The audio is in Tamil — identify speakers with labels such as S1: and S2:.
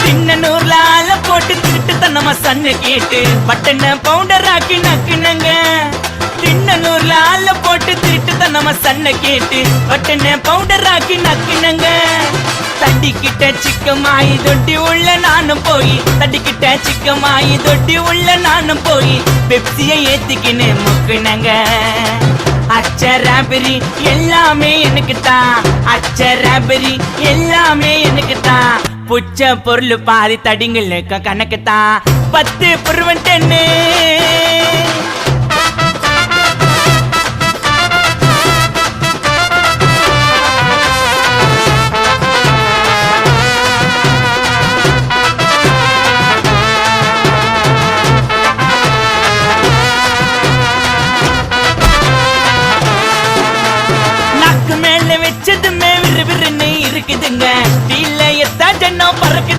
S1: தின்னூர்ல ஆள போட்டு திருட்டு தன்னமா சன்ன கேட்டு பட்டன பவுண்டர் ஆக்கி நக்குனங்க தின்னூர்ல ஆள போட்டு திருட்டு தன்னமா சன்ன கேட்டு பட்டன பவுண்டர் ஆக்கி நக்குனங்க தட்டிக்கிட்ட சிக்கமாயி தொட்டி உள்ள நானும் போய் தட்டிக்கிட்ட சிக்கமாயி தொட்டி உள்ள நானும் போய் பெப்சியை ஏத்திக்கின்னு முக்குனங்க அச்சராபரி எல்லாமே எனக்கு தான் அச்சராபரி எல்லாமே எனக்கு தான் புச்ச பொருள் பாதி தடிங்களுக்கு கணக்கு தான் 10 புருவன் 10